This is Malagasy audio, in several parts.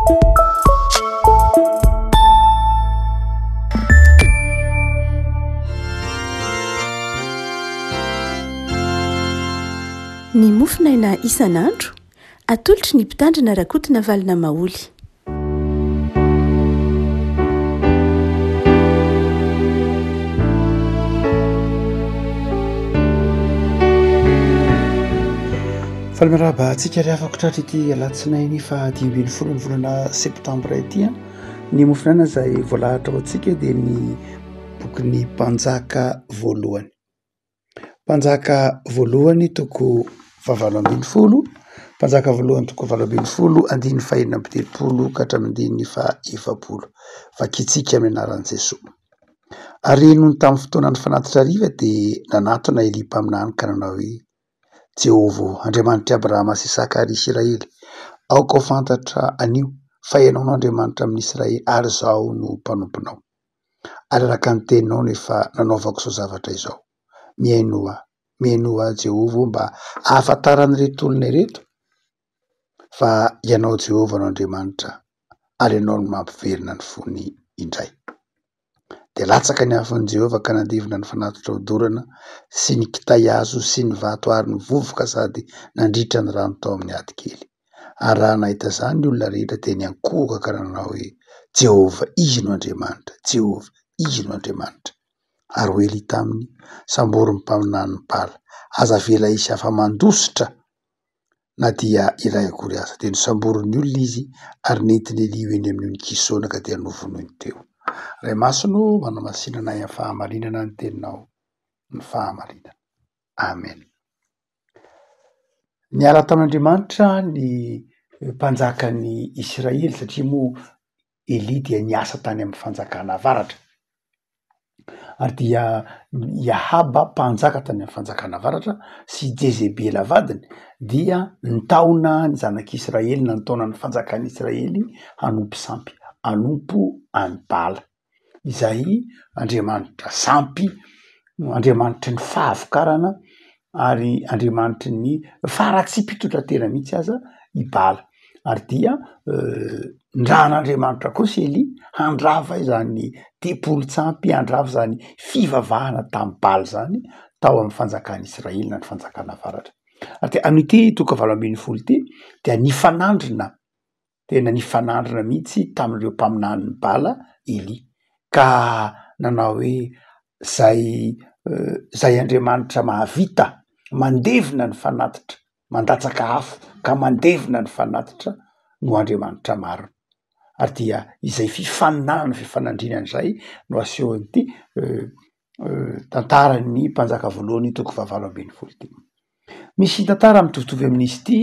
Ny mofinaina isan'andro atolotry ny mpitandrina rakotina valina maoly. Falimiraba antsika ry afaka tratra ity alatsinainy fa 10 ny volana septambra ity ny mofinaina izay voalahatra ho antsika dia ny bokin'ny mpanjaka voalohany. Mpanjaka voalohany toko 7 mpanjaka voalohany toko 7 andiny fahenina amby 30 ka hatramin'ny fa 70 vakitsika amin'ny anaran'i Jesoa. Ary noho tamin'ny fotoanany fanatitra ariva dia nanatona Elia mpaminany ka nanao hoe: Jehovah Andriamanitra Abrahama sy Isaka ary Israely, aoka ho fantatra anio fa ianao no Andriamanitra amin'ny Israely ary izaho no mpanomponao. Ary araka ny teninao nefa nanaovako izao zavatra izao. Miaino aho Jehovah mba ahafantaran'ireto olona ireto fa ianao Jehovah no Andriamanitra ary ianao no mampiverina ny fony indray. Dia latsaka ny afon'i Jehovah ka nandevina ny fanatitra hodorana sy ny kitay hazo sy ny vato ary ny vovoka sady nandritra ny rano tao amin'ny ady kely. Ary raha nahita izany ny olona rehetra dia niankohoka ka nanao hoe: Jehovah, izy no Andriamanitra, Jehovah, izy no Andriamanitra. Ary ho Elia taminy samborin'ny mpaminany ny Bala, aza vela isy afa-mandositra na dia iray akory aza. Dia nosamborin'ny olona izy ary nentiny Elia eny amin'ny Kishona ka dia novonoiny teo. Ray masino manao masinana ny fahamarinana ny teninao ny fahamarinana. Amen. Niala tamin'Andriamanitra ny mpanjakan'ny Israely satria moa Elia dia niasa tany amin'ny fanjakana avaratra. Ary dia Ahaba mpanjaka tany amin'ny fanjakana avaratra sy Jezebela vadiny dia nitaona ny zanak'Israely nantaona ny fanjakan'ny Israely hanompo sampy, hanompo any Bala. Izay Andriamanitra sampy, Andriamanitra ny fahavokarana ary Andriamanitra ny faraktsy mpitondratena mihitsy aza i Bala. Ary dia ndran'Andriamanitra kosa Elia handrava izany tempolon-tsampy, handrava izany fivavahana tamin'ny Bala zany tao amin'ny fanjakan'ny Israely na ny fanjakana avaratra. Ary amin'ity toko 7 ity dia nifanandrina, tena nifanandrina mihitsy tamin'ireo mpaminan'ny Bala Elia ka nanao hoe: zay Andriamanitra mahavita mandevina ny fanatitra, mandatsaka afo ka mandevina ny fanatitra no Andriamanitra marina. Ary dia izay fifanandrinana izay no asehon'ity tantaran'ny mpanjaka voalohany toko 7 ity. Misy tantara mitovitovy amin'izy ity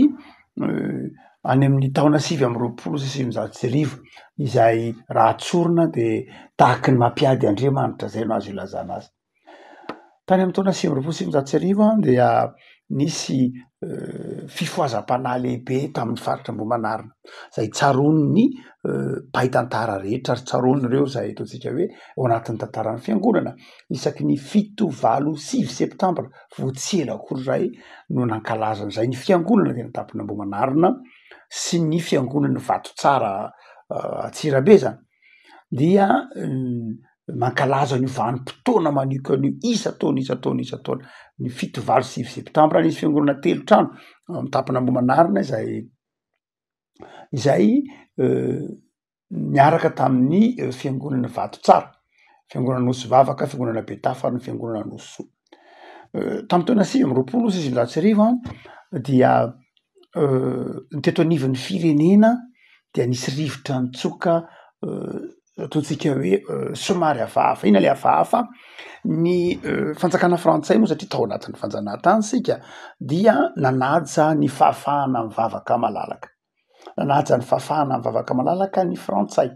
any amin'ny taona 720 sy 710 izay raha tsorina dia tahaky ny mampiady Andriamanitra zay no azo ilazana azy. Tany amin'ny taona 720 dia nisy fifohazam-panahy lehibe tamin'ny faritra Ambohimanarina izay tsaron'ny mpaitantara rehetra ary tsaron'ireo izay ataontsika hoe ao anatin'ny tantaran'ny fiangonana. Isaky ny 7, 8, 9 septambra voatsy ela akory ray no nankalaza an'izay ny fiangonana tena tampony Ambohimanarina sy ny fiangonana Vatotsara Atsirabe zany dia mankalaza ny vanim-potoana maniko an'io isa-taona ny 7, 8, 9 septambra. Nisy fiangonana 3 trano amin'ny tampony Ambohimanarina izay miaraka tamin'ny fiangonana Vatotsara, fiangonana Nosivavaka, fiangonana Betafara, ny fiangonana Nosoa. Tamin'ny taona 720 sy 710 dia teto anivon'ny firenena dia nisy rivotra nitsoka ataontsika hoe somary hafahafa. Ina le hafahafa? Ny fanjakana Frantsay moa satria tao anatin'ny fanjanahantany sika dia nanaja ny fahafahana amin'ny vavaka malalaka. Nanaja ny fahafahana amin'ny vavaka malalaka ny Frantsay.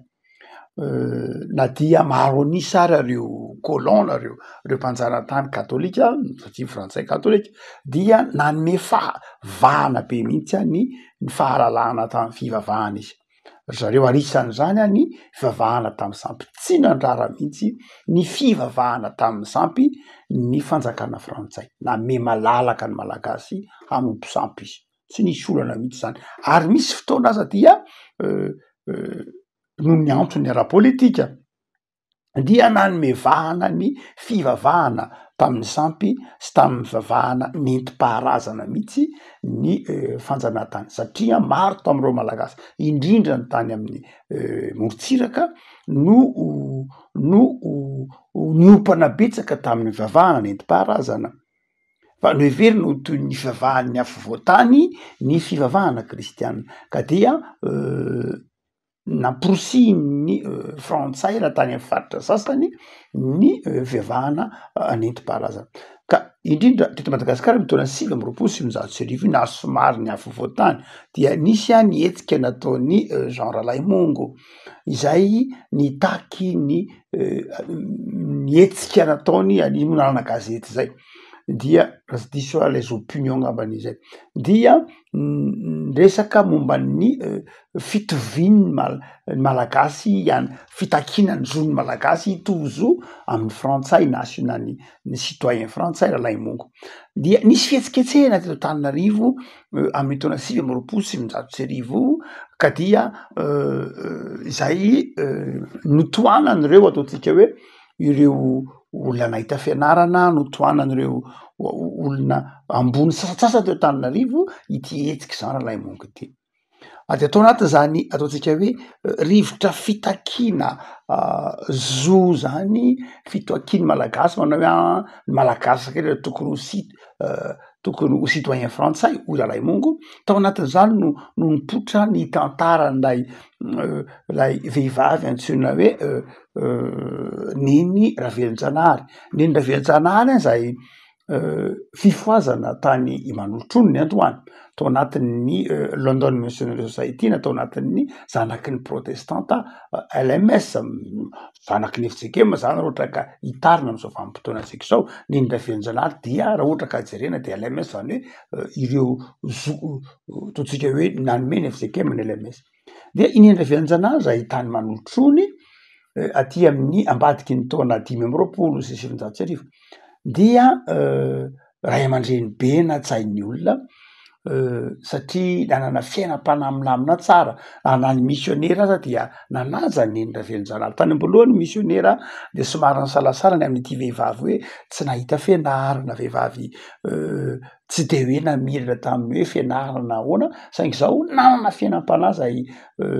Na dia maro anisa ary ireo kolona, ireo mpanjanahantany katolika satria Frantsay katolika dia nanome fahavahana be mihitsy ny fahalalahana tamin'ny fivavahana izy. Zareo arisan'izany ny fivavahana tamin'ny sampy. Tsy nandrara mihitsy ny fivavahana tamin'ny sampy ny fanjakana Frantsay. Nanome malalaka ny malagasy hanompo sampy izy. Tsy nisy olana mihitsy zany. Ary misy fotoana aza dia noho ny antony ara-politika dia nanomevahana ny fivavahana tamin'ny sampy sy tamin'ny fivavahana nentim-paharazana mihitsy ny fanjanahantany satria maro tamin'ireo malagasy indrindra ny tany amin'ny morontsiraka no niopana betsaka tamin'ny fivavahana nentim-paharazana fa no heverina ho toy ny fivavahan'ny afovoantany ny fivavahana kristianina ka dia naporosiny frantsay raha tany amin'ny faritra sasany ny fivavahana nentim-paharazana ka indrindra teto Madagasikara mitona 8 nazo somary ny afovoantany dia nisy ny hetsika nataony Jean Ralaimongo izay nitaky ny hetsika nataony nanana gazety zay dia raha tsy diso les opinions ngambany dia resaka momba ny fitoviany malagasy ihany fitakinany zon'ny malagasy tozo amin'ny frantsay nasionany ny citoyen frantsay Ralaimongo dia nisy fihetsiketsehana teto Antananarivo amin'ny taona 8 ka dia izay notoanan'ireo ataotsika hoe ireo olona nahita fianarana notoanan'ireo olona ambony sasatsasa teo Antananarivo ity hetsiky Jean Ralaimongo ity ady atao anatin'izany ataotsika hoe rivotra fitakiana zo zany fitakiany malagasy manao hoe ny malagasy kely tokony ho citoyen frantsay hoy Ralaimongo tao anatin'izany no nipotra ny tantaran'ilay vehivavy antsoina hoe Neny Ravelonjanahary. Neny Ravelonjanahary zay fifoazana tany Imanolotrony ny Andohany tao anatin'ny London Missionary Society natao anatin'ny zanaky ny protestanta LMS zanaky ny FJKM zany ohatra ka hitarina amin'izao vanim-potoana antsika izao Neny Ravelonjanahary dia raha ohatra ka jerena dia LMS zany hoe ireo ataotsika hoe nanome ny FJKM ny LMS dia i Neny Ravelonjanahary zay tany Manolotrony aty amin'ny ambadiky ny taona 5 sy 700 dia ray aman-dreny be natsain'ny olona satria nanana fiainam-panamilamina tsara na ny missionnaire aza dia nanaja Neny Ravelonjanahary tany am-boalohany missionnaire dia somary nisalasala ny amin'ity vehivavy hoe tsy nahita fianarana vehivavy tsy de hoe namirana tamin'ny hoe fianarana ahoana saingy izao nanana fiainam-panahy zay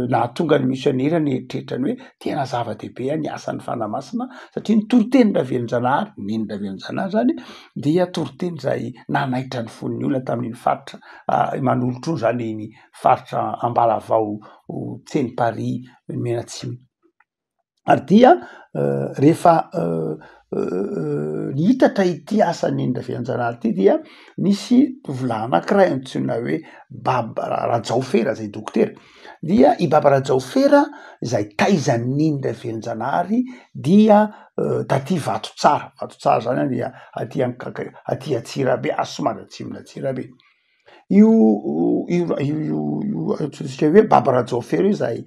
nahatonga ny missionnaire ny eritreritrany hoe tena zava-dehibe ny asan'ny fanamasina satria ny toriteny Ravelonjanahary Neny Ravelonjanahary zany dia toriteny zay nanaitra ny fon'ny olona tamin'iny faritra Manolotrony zany ny faritra Ambalavao tseny Paris Menatsiny ary dia rehefa nihitatra ity asa Neny Ravelonjanahary ity dia nisy tovolahy anankiray antsoina hoe Baba Rajaofera zay dokotera dia i Baba Rajaofera izay taizan'ny Neny Ravelonjanahary dia taty Vatotsara zany dia aty Atsirabe somary atsimona Atsirabe io ataotsika hoe Baba Rajaofera io zay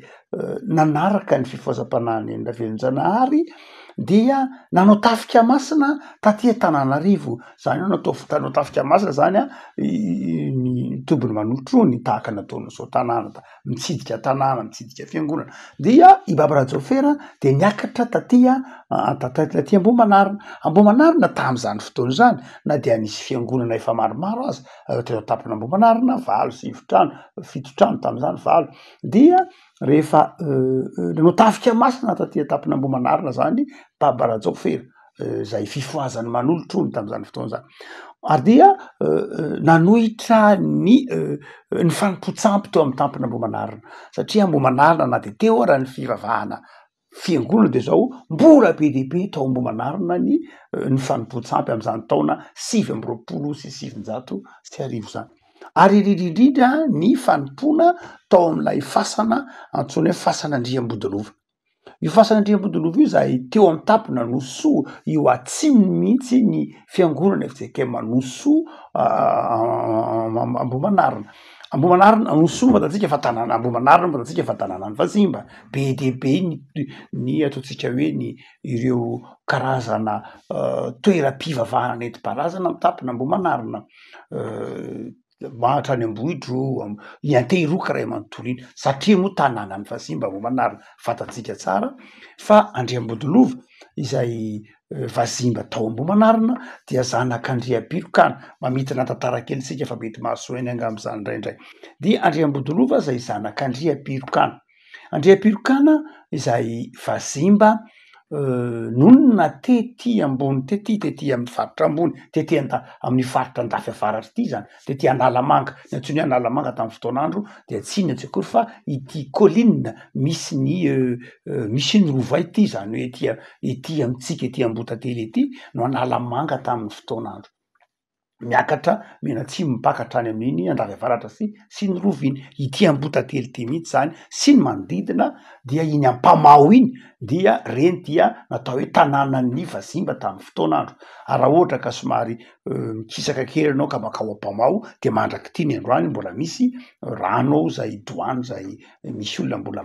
nanaraka ny fifoazam-panahy Neny Ravelonjanahary dia nanao tafika masina taty Antananarivo zany nanao tafika masina zany ny tobiny Manolotrony tahaka nataony zao tanàna mitsidika tanàna mitsidika fiangonana dia i Baba Rajaofera dia niakatra taty Ambohimanarina tamin'izany fotoana zany na dia nisy fiangonana efa maromaro aza teo tampona Ambohimanarina 8 sy 7 trano 7 trano tamin'izany 8 dia rehefa nanao tafika masina taty tampona Ambohimanarina zany Baba Rajaofera zay fifoazany Manolotrony tamin'izany fotoana zany ary dia nanohitra ny fanompontsampy teo amin'ny tampona Ambohimanarina satria Ambohimanarina na de teo ara ny fivavahana fiangonana de zao mbola be dehibe tao Ambohimanarina ny fanompontsampy amin'izany taona 9 sy 700 sy arivo zany ary indrindra ny fanompona tao amin'ilay fasana antsoina hoe fasan'Andriambodilova io fasan'Andriambodilova io zay teo amin'ny tampona Nosoa io atsimony mihitsy ny fiangonana FJKM Nosoa Ambohimanarina Nosoa fatatsika fa tanàna Ambohimanarina fatatsika fa tanànan'ny Fazimba be dehibe ny ataotsika hoe ny ireo karazana toeram-pivavahana nentim-paharazana amin'ny tampona Ambohimanarina mahatra any Ambohidro Iantehiroka ray manontolo iny satria moa tanàna ny Vasimba vao manarina fatatsika tsara fa Andriambodolova izay Vazimba tao Ambohimanarina dia zanak'Andriapirokana mamitina tantara kely tsika fa mety mahasoa eny angamb'izany indraindray dia Andriambodolova zay zanak'Andriapirokana Andriapirokana izay Vazimba nonona tety ambony tety amin'ny faritra ambony tety amin'ny faritra andafy avaratry ity zany tety Analamanga ny antsoina hoe Analamanga tamin'ny fotoan'andro dia tsy inona tsy akory fa ity colline misy ny rova ity zany hoe ety amitsika ety Ambotately ety no Analamanga tamin'ny fotoan'andro miakatra Menatsimo mipakatra any amin'iny andafy avaratra sy ny rova iny ity Ambotately ity mihitsy zany sy ny manodidina dia iny Ampamao iny dia reny dia natao hoe tanànan'ny Vazimba tamin'ny fotoan'andro raha ohatra ka somary mikisaka kely anao ka makao Ampamao de mandraky ity ny androany mbola misy rano zay doany zay misy olona mbola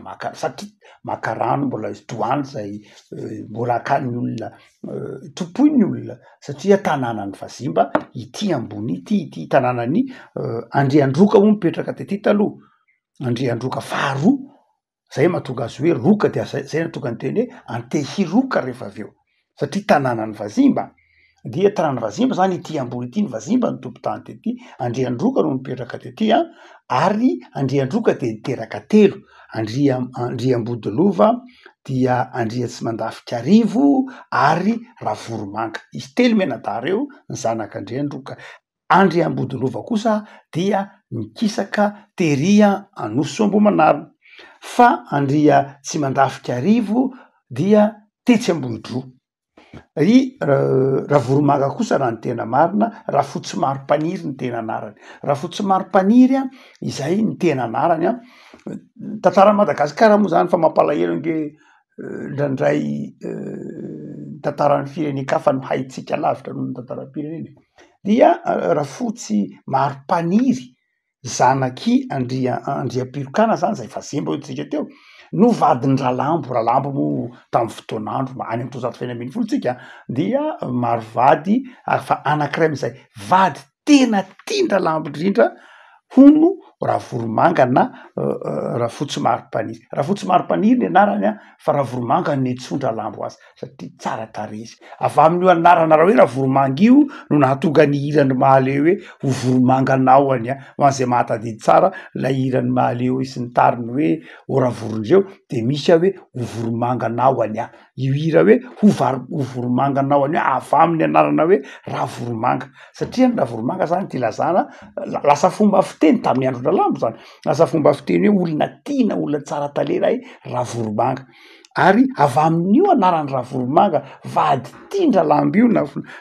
maka rano mbola doany zay mbola akany olona topoy ny olona satria tanànan'ny Vazimba ity ambony ity tanànan'ny Andriandroka moa mipetraka tety taloha Andriandroka faharoa zay mahatonga azy hoe roka dia zay natonga ny teny hoe Antehiroka rehefa avy eo satria tanànan'ny Vazimba dia tanàn'ny Vazimba zany ity ambony ity ny Vazimba ny tompon-tany tety Andriandroka no mipetraka tety ary Andriandroka de niteraka telo Andriambodolova dia Andriatsimandafika-Arivo ary Ravoromanga izy telo menadara eo ny zanak'Andriandroka Andriambodolova kosa dia nikisaka teria Anosy Ambohimanarina fa Andriatsimandafika-Arivo dia tetsy Ambohidro Ravoromanga kosa raha ny tena marina Rafotsimaropaniry ny tena anarany Rafotsimaropaniry izay ny tena anarany tantara Madagasikara moa zany fa mampalahelo ange ndraindray tantaran'ny firenen-kafa no haitsika lavitra noho ny tantaram-pirenena dia Rafotsimaropaniry zanaky Andriapirokana zany zay Vazimba hoentsika teo no vadiny Ralambo moa tamin'ny fotoan'andro any amin'ny 1920 tsika dia maro vady ary fa anankiray am'izay vady tena tian-Ralambo indrindra hono Ravoromanga na Rafotsimaropaniry Rafotsimaropaniry ny anarany fa Ravoromanga ny netsondra-Lambo azy satria tsara tarehy izy avy amin'io anarana raha hoe Ravoromanga io no nahatonga ny hirany mahaleo hoe ho voromanganao ho an'izay mahatadidy tsara la hirany mahaleo sy ny tariny hoe o Ravorondreo de misy hoe ho voromanganao io hira hoe ho voromanganao avy amin'ny anarana hoe Ravoromanga satria ny Ravoromanga zany ty lazana lasa fomba fiteny tamin'ny andro Lambo zany lasa fomba fiteny hoe olona tiana olona tsara talera Ravoromanga ary avy amin'io anaran'ny Ravoromanga vady tian-Ralambo io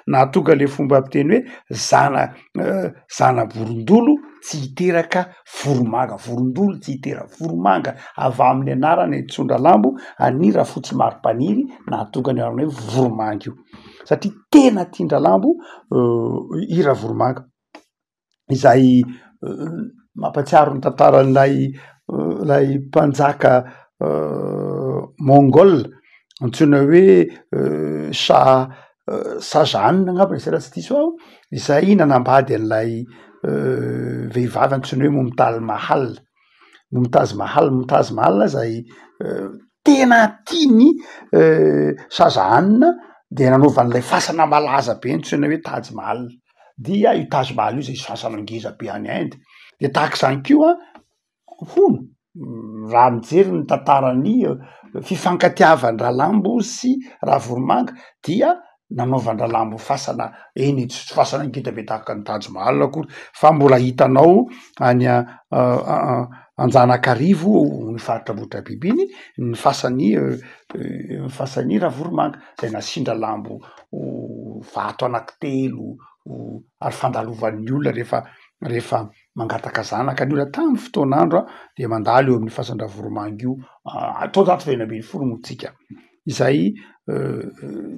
nahatonga le fomba fiteny hoe zana vorondolo tsy hiteraka voromanga vorondolo tsy hiteraka voromanga avy amin'ny anarany netsondra-Lambo any Rafotsimaropaniry nahatonga ny anarana hoe voromanga io satria tena tian-Ralambo i Ravoromanga izay mampatsiaro ny tantaran'ilay mpanjaka Mongol antsoina hoe Shahjahan angamba izay raha tsy diso aho izay nanambady an'ilay vehivavy antsoina hoe Momtaz Mahal zay tena tiany Shahjahan de nanaova an'ilay fasana malaza be antsoina hoe Taj Mahal dia io Taj Mahal io zay fasana ngeza be any Inde de tahak'izany koa hono raha mijery ny tantarany fifankatiavan'ny Ralambo sy Ravoromanga dia nanaovan'ny Ralambo fasana tsy fasana ngeda be tahaka ny Taj Mahal akory fa mbola hitanao any Anjanak'Arivo ny faritra Botrabiby iny ny fasany Ravoromanga zay nasindra Lambo vato anankitelo ary fandalovan'ny olona rehefa mangataka zanaka ny olona tamin'ny fotoan'andro de mandalo eo amin'ny fasan'ny Ravoromanga io atao 1920 moa tsika izay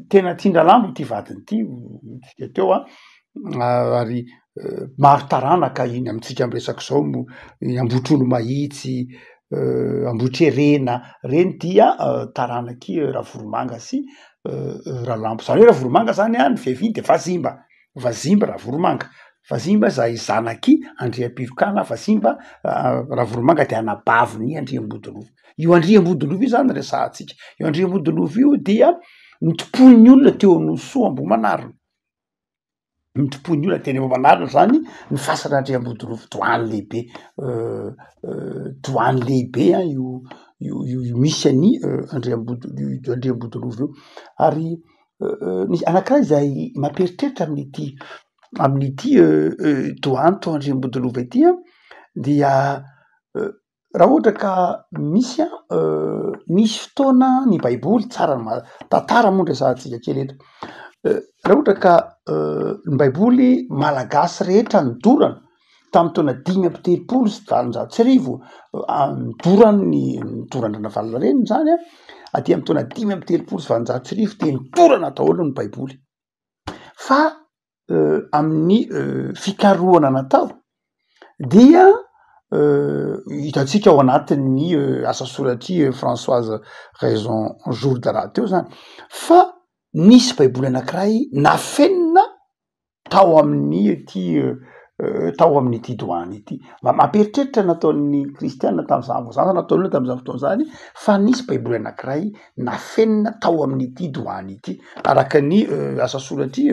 tena tian-Ralambo ity vadiny ity teo ary maro taranaka iny amitsika miresaka zao Ambotrolo Mahitsy Ambotrirena reny dia taranaky Ravoromanga sy Ralambo zany hoe Ravoromanga zany ny vehiviny de Vazimba Ravoromanga Fazimba zahay zanaky Andriampirokana Fazimba Ravoromanga de anabaviny Andriambodilova. Io Andriambodilova io zany resahatsika. Io Andriambodilova io dia nitopon'ny olona teo Anosoa Ambohimanarina. Nitopon'ny olona teny Ambohimanarina zany ny fasan'ny Andriambodilova doany lehibe doany lehibe io misy any Andriambodilova io. Ary anankiray zay mampieritreritra amin'ity doany to Andriambodilova ity dia raha ohatra ka misy fotoana ny baiboly tsara tantara moa resahantsika kely eto. Raha ohatra ka ny baiboly malagasy rehetra nidorana tamin'ny taona 5:30 sy 700 nidoranana Vallareny zany aty amin'ny taona 5:30 sy 700 de nidorana daholo ny baiboly. Fa amin'ny fikarohana natao dia hitantsika ao anatin'ny asa soratry Françoise Raison Jourda teo zany fa nisy baiboly anankiray nafenina tao amin'ity doany ity. Mampieritreritra nataon'ny kristianina tamin'izany zany nataon'olona tamin'izany fotoana zany fa nisy baiboly anankiray nafenina tao amin'ity doany ity araka ny asa soratry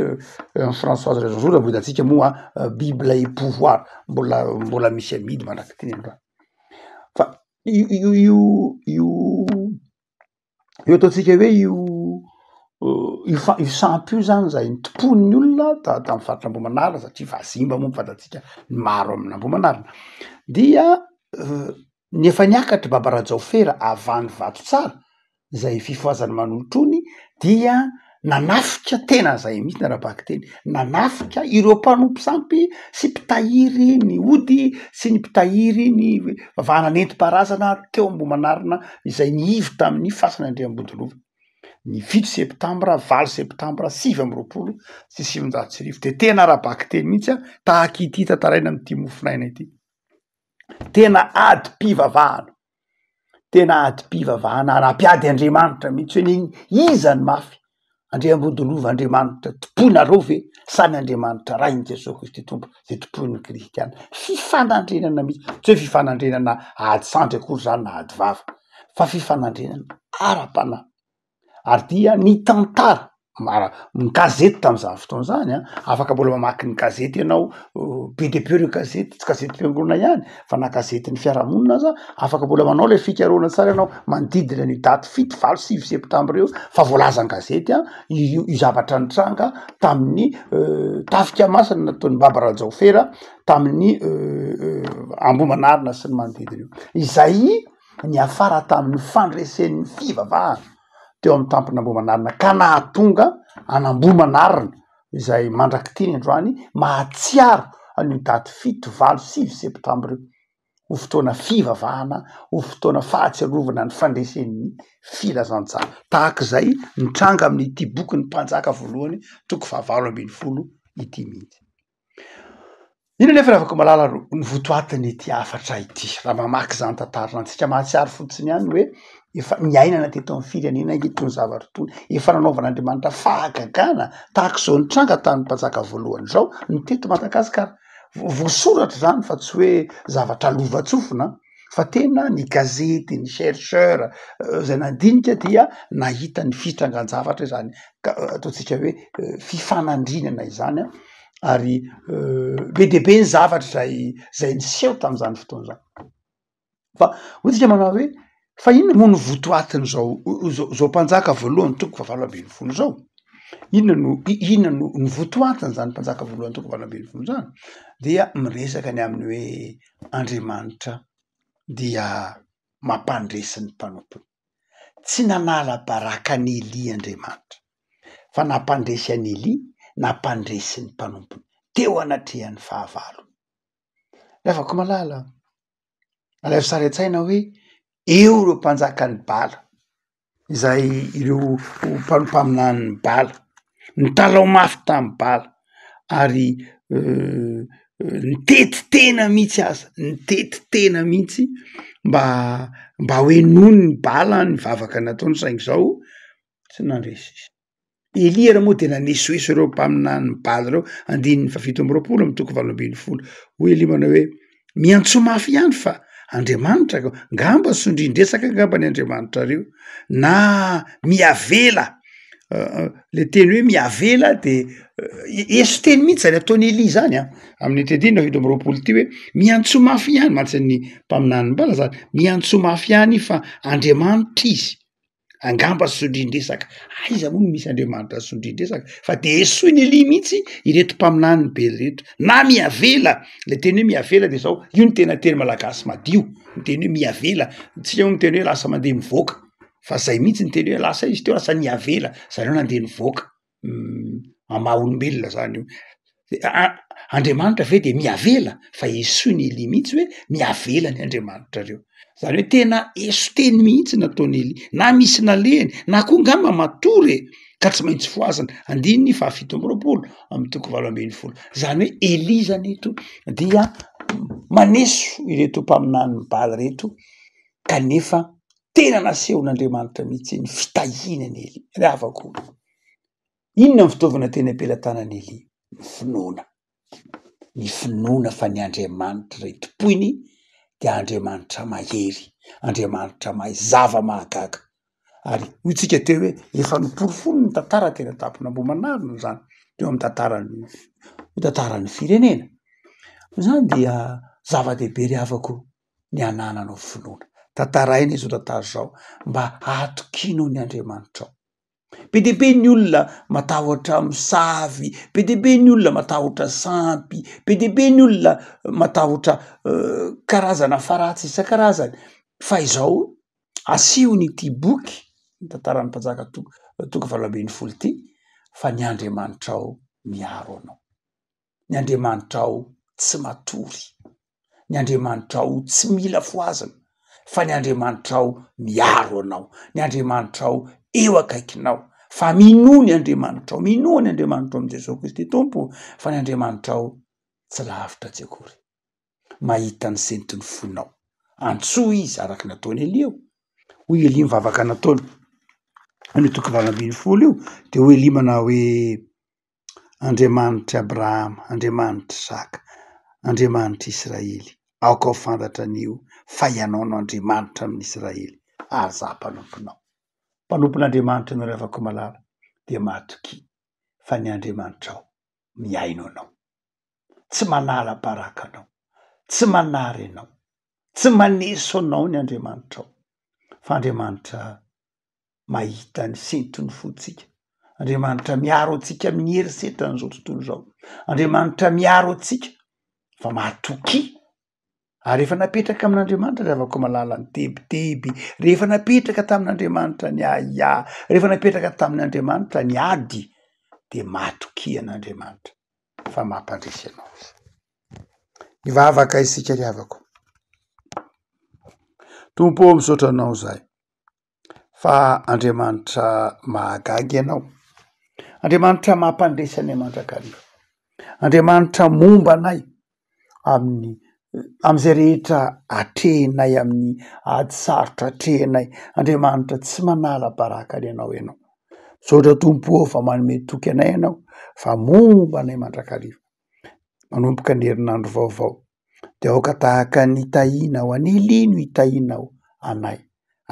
Françoise Raison Jourda mbo hitantsika moa Bible et pouvoir mbola misy amidy manaraky teny androany. Fa io ataontsika hoe io sampy io zany zay nitopon'ny olona tamin'ny faritra Ambohimanarina satria Fazimba moa fantatsika maro amin'ny Ambohimanarina. Dia ny efa niakatry Baba Rajaofera avany Vatotsara zay fifoazany manolotrony dia nanafika tena zay mihitsy narabaky teny nanafika ireo mpanompo sampy sy mpitahiry ny ody sy ny mpitahiry ny vavahana nentim-paharazana teo Ambohimanarina izay niivo tamin'ny fasan'ny Andriambodilova ny 7 septambra 9 septambra 2020 sy 2021 de tena arabaky teny mihitsy tahaka ity tantaraina amin'ity mofinaina ity. Tena ady-pivavahana anapiady Andriamanitra mihitsy hoe izany mafy Andriambodilova Andriamanitra topoinareo ve samy Andriamanitra rainy Jesosy Kristy tompo zay topoin'ny kristiana. Fifanandrenana mihitsy tsy hoe fifanandrenana ady sandry akory zany na ady vava fa fifanandrenana ara-panahy. Ary dia ny tantara ny gazety tamin'izany fotoana zany afaka mbola mamaky ny gazety ianao be de be reo gazety tsy gazety fiangonana ihany fa na gazety ny fiarahamonina aza afaka mbola manao le fikarohana tsara ianao manodidina ny daty 7-9 septambra eo fa voalaza ny gazety io zavatra nitranga tamin'ny tafika masina nataon'ny Baba Rajaofera tamin'ny Ambohimanarina sy ny manodidina io. Izay ny afara tamin'ny fandresen'ny fivavahana teo amin'ny tampony Ambohimanarina ka nahatonga an'Ambohimanarina izay mandraky teny androany mahatsiaro an'io daty 7-9 septambra io ho fotoana fivavahana ho fotoana fahatsiarovana ny fandresen'ny filazantsara. Tahak'izay nitranga amin'ity boky ny mpanjaka voalohany 920 ity mihitsy. Ino nefa afaka malala ny votoatiny ity afatra ity raha mamaky zany tantara antsika mahatsiaro fotsiny ihany hoe efa miainana teto amin'ny firenena itony zavatra tony efa nanaovan'Andriamanitra fahagagana tahak'izao nitranga tamin'ny mpanjaka voalohany zao ny teto Madagasikara. Voasoratra zany fa tsy hoe zavatra lovatsofina fa tena ny gazety ny chercheur zay nandinika dia nahita ny fitrangan-javatra zany ataontsika hoe fifanandrinana izany ary be de be ny zavatra zay niseho tamin'izany fotoana zany. Fa hotsika manao hoe fa inona moa ny votoatiny zao mpanjaka voalohany 920 zao. Inona no ny votoatiny zany mpanjaka voalohany 920 zany dia miresaka ny amin'ny hoe Andriamanitra dia mampandresy ny mpanompony. Tsy nanala baraka ny Elia Andriamanitra fa nampandresy an'i Elia nampandresy ny mpanompony teo anatrehan'ny fahavalo. Afaka malala alaivo sary an-tsaina hoe eo ireo mpanjakany Bala izay ireo mpaminany Bala nitalao mafy tamin'ny Bala ary nitety tena mihitsy aza nitety tena mihitsy mba hoe nono ny Bala ny vavaka nataony saingy zao tsy nandresy izy. Elia raha moa de nanesoeso ireo mpaminany mibaly reo 120 amy 720 ho Elia manao hoe miantsomafy ihany fa Andriamanitra ngamba sondrin-dresaka ngamba ny Andriamanitra reo na miavela le teny hoe miavela de eso teny mihitsy zany ataony Elia zany amin'ny tedina 720 ty hoe miantsomafy ihany mantsy ny mpaminany mbala zany miantsomafy ihany fa Andriamanitra izy angamba sondrin-dresaka aiza moa no misy Andriamanitra sondrin-dresaka fa de esoiny Elia mihitsy ireto mpaminany be reto na miavela le teny hoe miavela de zao io ny teny malagasy madio ny teny hoe miavela tsika moa ny teny hoe lasa mandeha mivoaka fa zay mihitsy ny teny hoe lasa izy teo lasa niavela zareo nandeha nivoaka amaha olombelona zany io Andriamanitra ve de miavela fa esoiny Elia mihitsy hoe miavela ny Andriamanitra reo zany hoe tena eso teny mihitsy nataony Elia na misy nalehany na koa ngamba matory ka tsy maintsy foazana 720 amy 720 zany hoe Elia zany eto dia maneso ireto mpaminany mibaly reto kanefa tena nasehon'Andriamanitra mihitsy ny fitahinany Elia ravako inona ny fitaovana teny ampelantanany Elia ny finoana fa ny Andriamanitra ray topoiny de Andriamanitra mahery Andriamanitra mahay zava-mahagaga ary hoy tsika teo hoe efa niporofolo ny tantara tena tampon'Amboamanarina zany teo amy tantaran'ny firenena zany dia zava-dehibe ravako ny anananao finoana tantaraina izao tantara zao mba atokino ny Andriamanitra ao be dehibe ny olona matahotra misavy be dehibe ny olona matahotra sampy be dehibe ny olona matahotra karazana faratsy isan-karazany fa izao asiony ity boky ny tantaran'ny mpanjaka toka 720 ty fa ny Andriamanitra ao miaro anao ny Andriamanitra ao tsy matory ny Andriamanitra ao tsy mila foazana fa ny Andriamanitra ao miaro anao ny Andriamanitra ao eo akaikinao fa minoa ny Andriamanitra ao minoa ny Andriamanitra ao am' Jesosy Kristy tompo fa ny Andriamanitra ao tsy lavitra tsekory mahita ny sentiny fonao antsoa izy araky nataony Elia hoy Elia mivavaka nataony ny 720 io de hoy Elia manao hoe Andriamanitra Abrahama Andriamanitra Isaka Andriamanitra Israely aoka ho fantatra an'io fa ianao no Andriamanitra amin'ny Israely aza mpanomponao mpanompon'Andriamanitra no ravako malala de matoky fa ny Andriamanitra ao miaino anao tsy manala baraka anao tsy manary anao tsy maneso anao ny Andriamanitra ao fa Andriamanitra mahita ny sentiny fotsika Andriamanitra miaro atsika amin'ny herisetra n'izao tontolo zao Andriamanitra miaro atsika fa matoky ary rehefa napetraka amin'Andriamanitra ravako malala ny tebiteby rehefa napetraka tamin'Andriamanitra ny aya rehefa napetraka tamin'Andriamanitra ny ady de matoky an'Andriamanitra fa mampandresy anao ivavaka isika ravako tompo misaotra anao zay fa Andriamanitra mahagagy anao Andriamanitra mampandresy anay mandrakariva Andriamanitra momba anay am'izay rehetra atrehinay amin'ny ady sarotra atrehinay Andriamanitra tsy manala baraka any anao misaotra tompo fa manome toky anay ianao fa momba anay mandrakariva manomboka ny herinandro vaovao de aoka tahaka ny tahinao any Elia no hitahinao anay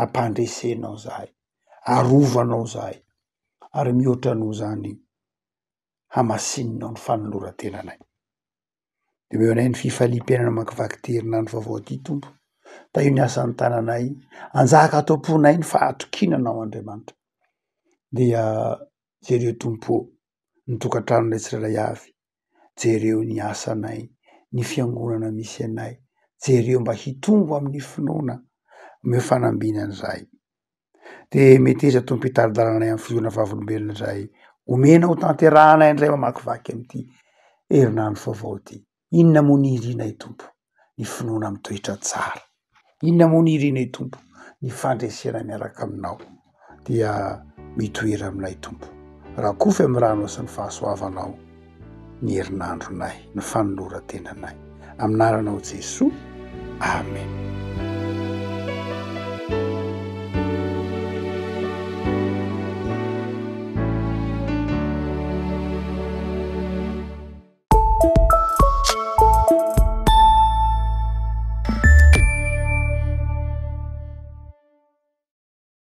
ampandresenao zahay arovanao zahay ary mihoatra no zany hamasinonao ny fanoloran-tenanay de meo anay ny fifaliam-piainana makivaky ty herinandro vaovao ty tompo tahio ny asan'ny tananay anjaka ato-ponay ny fahatokinanao Andriamanitra dia jereo tompo ny tokantranonay tsirairay avy jereo ny asanay ny fiangonana misy anay jereo mba hitombo amin'ny finoana meo fanambinana zahay de meteza tompo hitaridaranay amin'ny fiona vavolombelona zay omenao tanterahanay indray mamakivaky am'ty herinandro vaovao ty inona moa ny irinay tompo ny finoana amy toetra tsara inona moa ny irinay tompo ny fandresena miaraka aminao dia mitoera aminay tompo raha kofy amy rano sy ny fahasoavanao ny herinandronay ny fanoloran-tenanay amin'aranao Jesosy amen